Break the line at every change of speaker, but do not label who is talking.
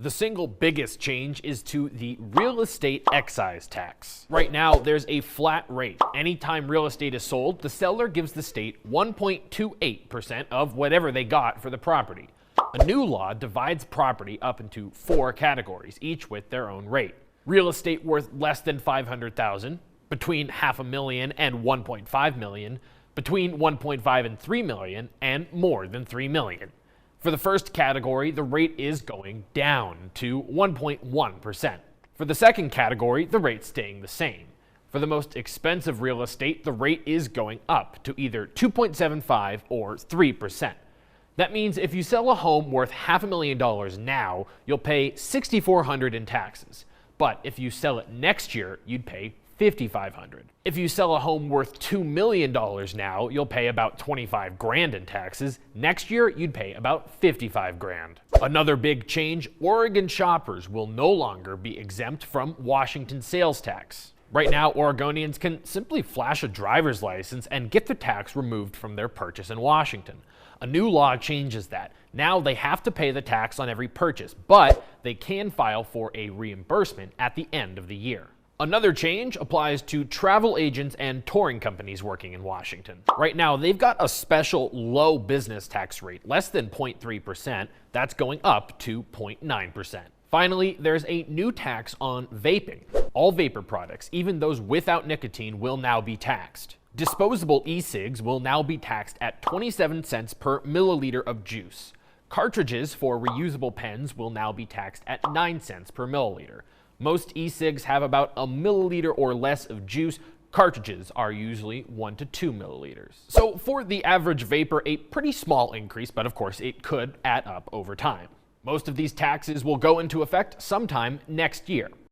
The single biggest change is to the real estate excise tax. Right now, there's a flat rate. Anytime real estate is sold, the seller gives the state 1.28% of whatever they got for the property. A new law divides property up into 4 categories, each with their own rate. Real estate worth less than $500,000, between $500,000 and $1.5 million, between $1.5 and $3 million, and more than $3 million. For the first category, the rate is going down to 1.1%. For the second category, the rate's staying the same. For the most expensive real estate, the rate is going up to either 2.75 or 3%. That means if you sell a home worth $500,000 now, you'll pay $6,400 in taxes. But if you sell it next year, you'd pay $5,500. If you sell a home worth $2 million now, you'll pay about $25,000 in taxes. Next year, you'd pay about $55,000. Another big change, Oregon shoppers will no longer be exempt from Washington sales tax. Right now, Oregonians can simply flash a driver's license and get the tax removed from their purchase in Washington. A new law changes that. Now they have to pay the tax on every purchase, but they can file for a reimbursement at the end of the year. Another change applies to travel agents and touring companies working in Washington. Right now, they've got a special low business tax rate, less than 0.3%. That's going up to 0.9%. Finally, there's a new tax on vaping. All vapor products, even those without nicotine, will now be taxed. Disposable e-cigs will now be taxed at 27 cents per milliliter of juice. Cartridges for reusable pens will now be taxed at 9 cents per milliliter. Most e-cigs have about a milliliter or less of juice. Cartridges are usually 1 to 2 milliliters. So for the average vapor, a pretty small increase, but of course it could add up over time. Most of these taxes will go into effect sometime next year.